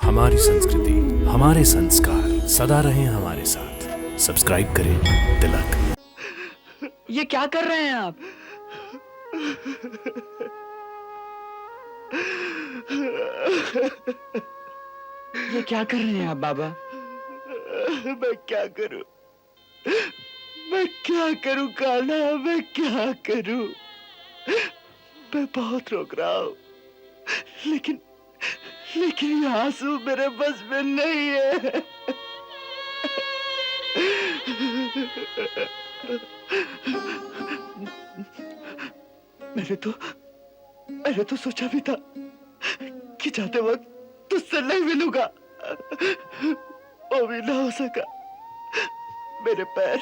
हमारी संस्कृति, हमारे संस्कार सदा रहें हमारे साथ। सब्सक्राइब करें तिलक। ये क्या कर रहे हैं आप? ये क्या कर रहे हैं आप बाबा? मैं क्या करूं? मैं क्या करूं कान्हा? मैं क्या करूं? मैं बहुत रोक रहा हूं, लेकिन लेकिन ये आंसू मेरे बस में नहीं है। मैंने तो सोचा भी था कि जाते वक्त तुझसे नहीं मिलूंगा। वो भी ना हो सका। मेरे पैर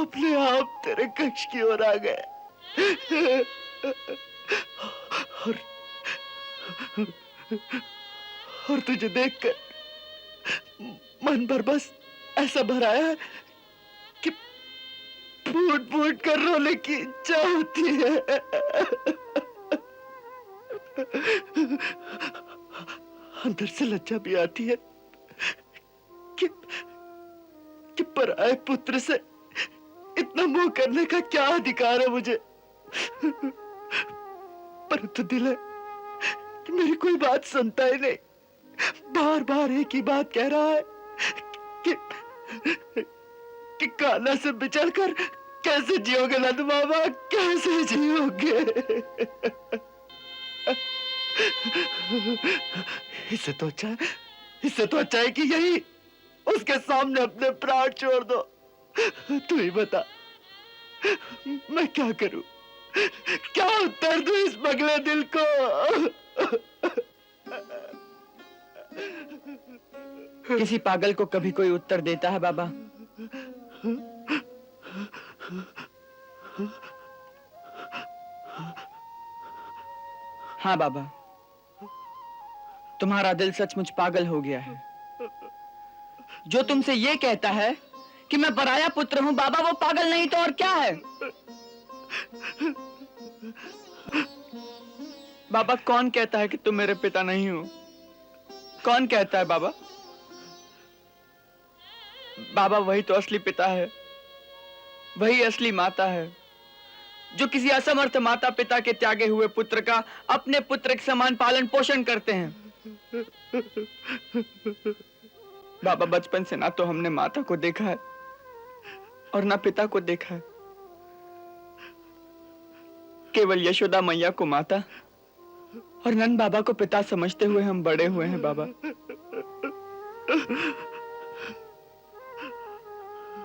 अपने आप तेरे कक्ष की ओर आ गए और और तुझे देखकर मन भर बस ऐसा भर आया है कि फूट फूट कर रोने की इच्छा होती है। अंदर से लज्जा भी आती है कि पराये पुत्र से इतना मोह करने का क्या अधिकार है मुझे। परंतु दिल है कि मेरी कोई बात सुनता ही नहीं। बार बार एक ही बात कह रहा है कि कि कान्हा से बिछड़कर कैसे जियोगे नंद बाबा, कैसे जियोगे? इससे तो अच्छा है कि यही उसके सामने अपने प्राण छोड़ दो। तू ही बता, मैं क्या करूं? क्या उत्तर दूं इस पगले दिल को? किसी पागल को कभी कोई उत्तर देता है बाबा? हाँ बाबा, तुम्हारा दिल सचमुच पागल हो गया है। जो तुमसे ये कहता है कि मैं पराया पुत्र हूं बाबा, वो पागल नहीं तो और क्या है? बाबा, कौन कहता है कि तुम मेरे पिता नहीं हो? कौन कहता है बाबा? बाबा, वही तो असली पिता है, वही असली माता है, जो किसी असमर्थ माता पिता के त्यागे हुए पुत्र का अपने पुत्र के समान पालन पोषण करते हैं। बाबा, बचपन से ना तो हमने माता को देखा है और ना पिता को देखा है। केवल यशोदा मैया को माता और नंद बाबा को पिता समझते हुए हम बड़े हुए हैं बाबा।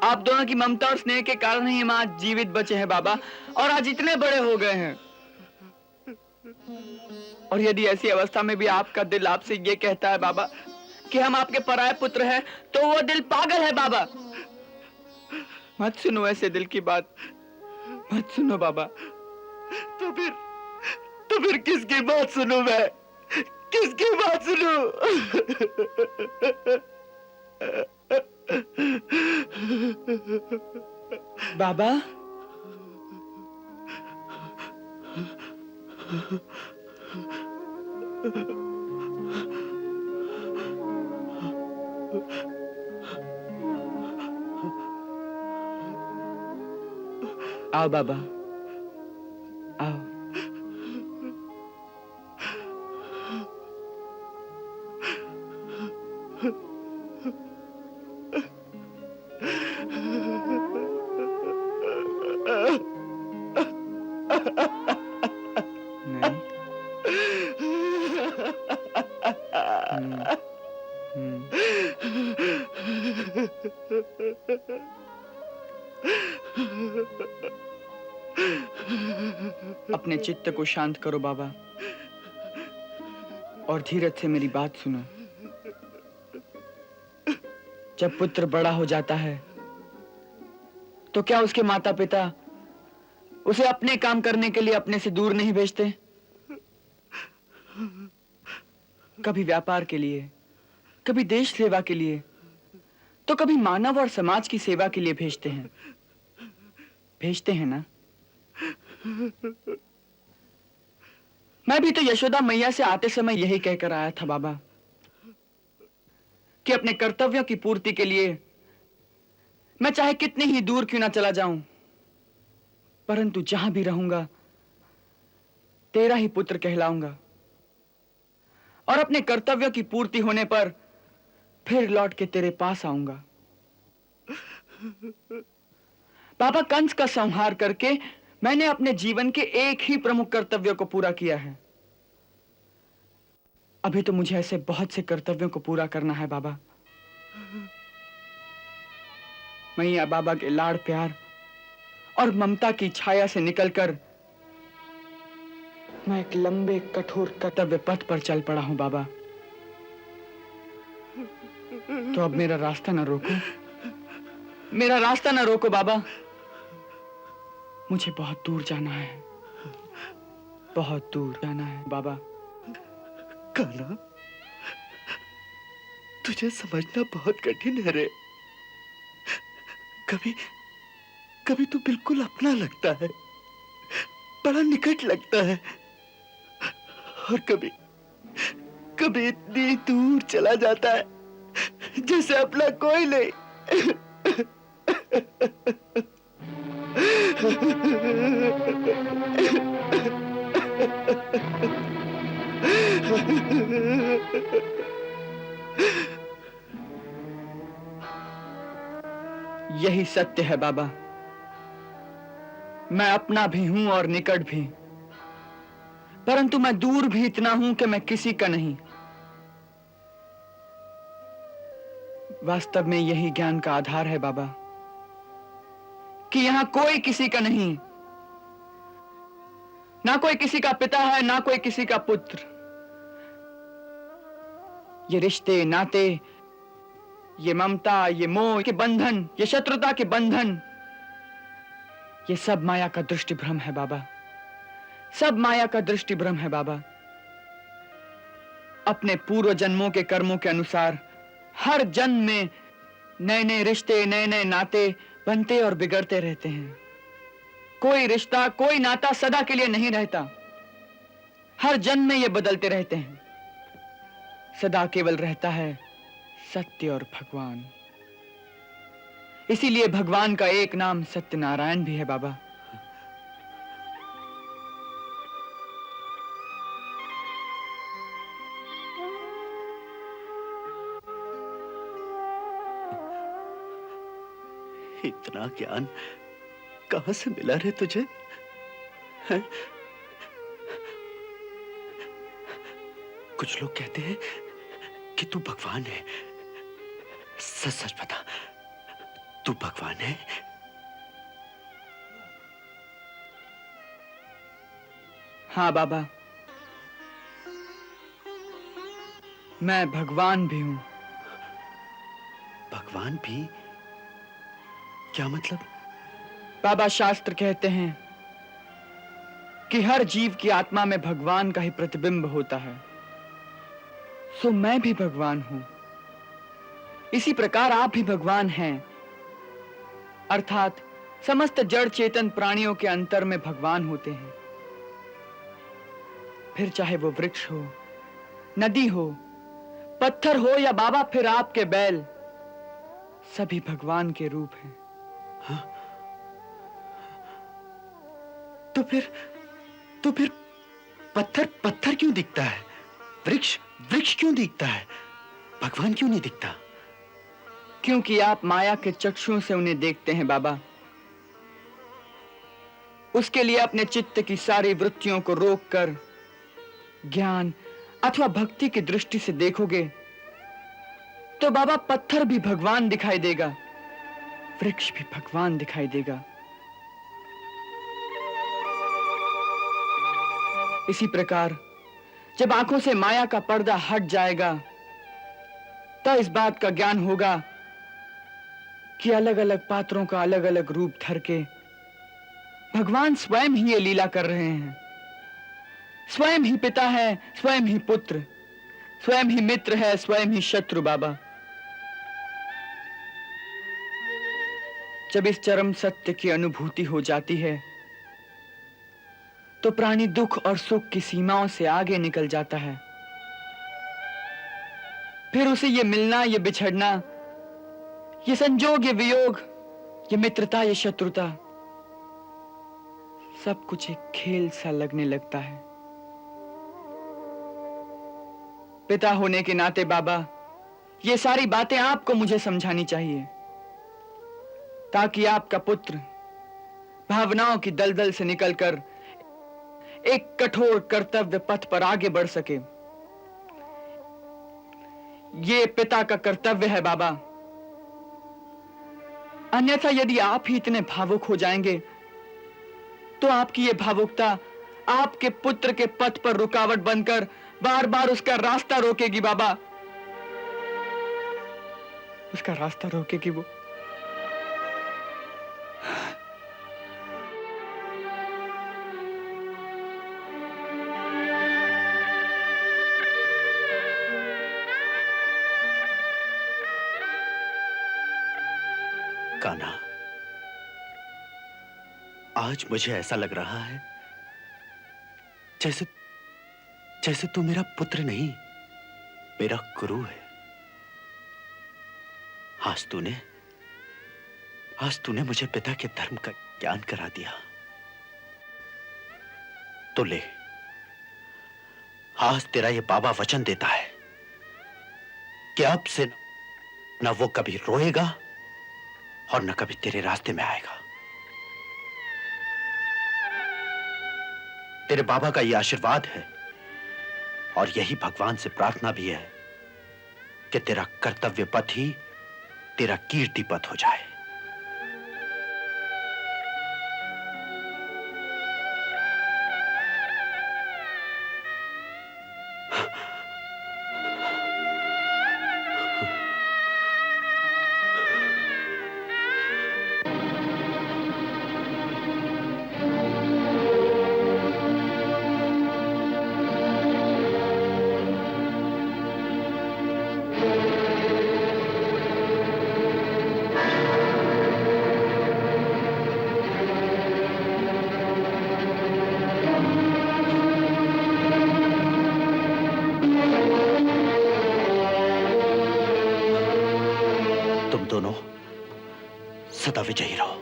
आप दोनों की ममता और स्नेह के कारण ही हम आज जीवित बचे हैं बाबा, और आज इतने बड़े हो गए हैं। और यदि ऐसी अवस्था में भी आपका दिल आपसे ये कहता है बाबा कि हम आपके पराये पुत्र हैं, तो वो दिल पागल है बाबा। मत सुनो ऐसे दिल की बात, मत सुनो बाबा। तो फिर किसकी बात सुनूं मैं? किसकी बात सुनूं? बाबा, आओ बाबा, आओ। नहीं। अपने चित्त को शांत करो बाबा और धीरज से मेरी बात सुनो। जब पुत्र बड़ा हो जाता है तो क्या उसके माता पिता उसे अपने काम करने के लिए अपने से दूर नहीं भेजते? कभी व्यापार के लिए, कभी देश सेवा के लिए, तो कभी मानव और समाज की सेवा के लिए भेजते हैं ना? मैं भी तो यशोदा मैया से आते समय यही कहकर आया था बाबा कि अपने कर्तव्यों की पूर्ति के लिए मैं चाहे कितनी ही दूर क्यों ना चला जाऊं, परंतु जहां भी रहूंगा तेरा ही पुत्र कहलाऊंगा और अपने कर्तव्यों की पूर्ति होने पर फिर लौट के तेरे पास आऊंगा। बाबा, कंस का संहार करके मैंने अपने जीवन के एक ही प्रमुख कर्तव्य को पूरा किया है। अभी तो मुझे ऐसे बहुत से कर्तव्यों को पूरा करना है बाबा। मैया बाबा के लाड़ प्यार और ममता की छाया से निकलकर मैं एक लंबे कठोर कर्तव्य पथ पर चल पड़ा हूं बाबा। तो अब मेरा रास्ता ना रोको, मेरा रास्ता ना रोको बाबा। मुझे बहुत दूर जाना है, बहुत दूर जाना है बाबा। कान्हा, तुझे समझना बहुत कठिन है रे। कभी कभी तू बिल्कुल अपना लगता है, बड़ा निकट लगता है, और कभी कभी इतनी दूर चला जाता है जैसे अपना कोई नहीं। यही सत्य है बाबा। मैं अपना भी हूं और निकट भी, परंतु मैं दूर भी इतना हूं कि मैं किसी का नहीं। वास्तव में यही ज्ञान का आधार है बाबा कि यहां कोई किसी का नहीं, ना कोई किसी का पिता है, ना कोई किसी का पुत्र। ये रिश्ते नाते, ये ममता, ये मोह के बंधन, ये शत्रुता के बंधन, ये सब माया का दृष्टि भ्रम है बाबा, सब माया का दृष्टि भ्रम है बाबा। अपने पूर्व जन्मों के कर्मों के अनुसार हर जन्म में नए नए रिश्ते, नए नए नाते बनते और बिगड़ते रहते हैं। कोई रिश्ता, कोई नाता सदा के लिए नहीं रहता। हर जन्म में ये बदलते रहते हैं। सदा केवल रहता है सत्य और भगवान। इसीलिए भगवान का एक नाम सत्यनारायण भी है बाबा। इतना ज्ञान कहां से मिला रे तुझे? है? कुछ लोग कहते हैं कि तू भगवान है। सच सच बता, तू भगवान है? हाँ बाबा, मैं भगवान भी हूं। भगवान भी? क्या मतलब? बाबा, शास्त्र कहते हैं कि हर जीव की आत्मा में भगवान का ही प्रतिबिंब होता है। सो मैं भी भगवान हूं। इसी प्रकार आप भी भगवान हैं, अर्थात समस्त जड़ चेतन प्राणियों के अंतर में भगवान होते हैं। फिर चाहे वो वृक्ष हो, नदी हो, पत्थर हो या बाबा फिर आपके बैल, सभी भगवान के रूप हैं। हाँ? तो फिर पत्थर पत्थर क्यों दिखता है? वृक्ष वृक्ष क्यों दिखता है? भगवान क्यों नहीं दिखता? क्योंकि आप माया के चक्षुओं से उन्हें देखते हैं बाबा। उसके लिए अपने चित्त की सारी वृत्तियों को रोककर ज्ञान अथवा भक्ति की दृष्टि से देखोगे तो बाबा पत्थर भी भगवान दिखाई देगा, वृक्ष भी भगवान दिखाई देगा। इसी प्रकार जब आंखों से माया का पर्दा हट जाएगा तो इस बात का ज्ञान होगा कि अलग अलग पात्रों का अलग अलग रूप धर के भगवान स्वयं ही ये लीला कर रहे हैं। स्वयं ही पिता है, स्वयं ही पुत्र, स्वयं ही मित्र है, स्वयं ही शत्रु बाबा। जब इस चरम सत्य की अनुभूति हो जाती है तो प्राणी दुख और सुख की सीमाओं से आगे निकल जाता है। फिर उसे ये मिलना, ये बिछड़ना, ये संजोग, ये वियोग, ये मित्रता, ये शत्रुता, सब कुछ एक खेल सा लगने लगता है। पिता होने के नाते बाबा, ये सारी बातें आपको मुझे समझानी चाहिए, ताकि आपका पुत्र भावनाओं की दलदल से निकलकर एक कठोर कर्तव्य पथ पर आगे बढ़ सके। ये पिता का कर्तव्य है बाबा। अन्यथा यदि आप ही इतने भावुक हो जाएंगे तो आपकी ये भावुकता आपके पुत्र के पथ पर रुकावट बनकर बार बार उसका रास्ता रोकेगी बाबा, उसका रास्ता रोकेगी वो। कान्हा, आज मुझे ऐसा लग रहा है जैसे जैसे तू मेरा पुत्र नहीं, मेरा गुरु है। आज तूने मुझे पिता के धर्म का ज्ञान करा दिया। तो ले, आज तेरा ये बाबा वचन देता है कि अब से न वो कभी रोएगा और न कभी तेरे रास्ते में आएगा। तेरे बाबा का यह आशीर्वाद है और यही भगवान से प्रार्थना भी है कि तेरा कर्तव्य पथ ही तेरा कीर्ति पथ हो जाए। तुम दोनों सदा विजयी रहो।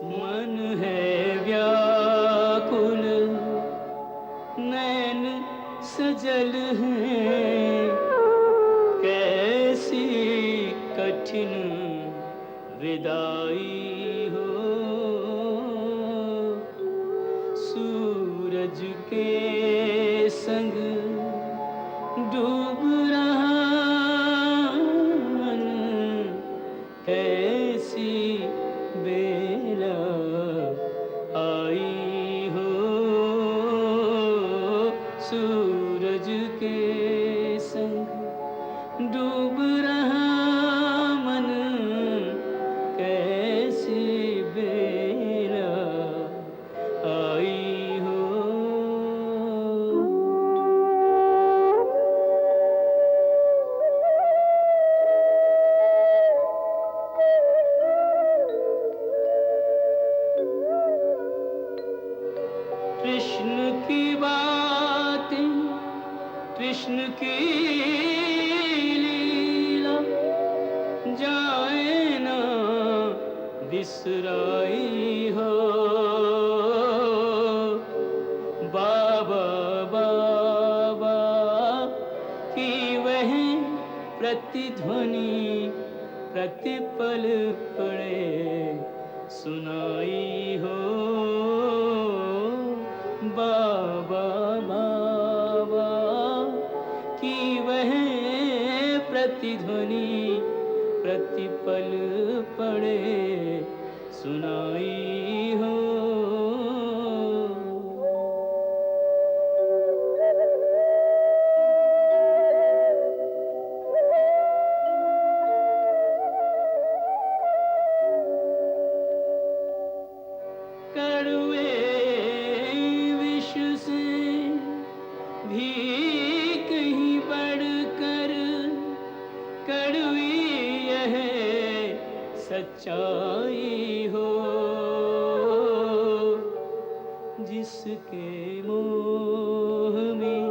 मन है व्याकुल, नैन सजल हैं, कैसी कठिन विदाई हो। सूरज के संग डूब रहा मन, कैसी बेला आई हो। सूरज के संग डूब रहा मन, कैसी बेला आई हो। कृष्ण की बातें, कृष्ण की लीला जाए ना बिसराई हो। बाबा बाबा की वह प्रतिध्वनि प्रतिपल पड़े सुनाई हो। बाबा बाबा की वह प्रतिध्वनि प्रतिपल पड़े सुनाई हो। कड़वे विष से भी कहीं बढ़कर कड़वी यह सच्चाई हो, जिसके मोह में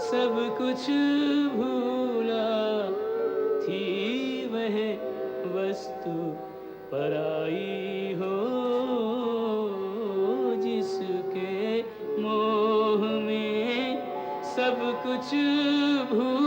सब कुछ भूला थी वह वस्तु पराई हो, जिसके मोह में सब कुछ भूला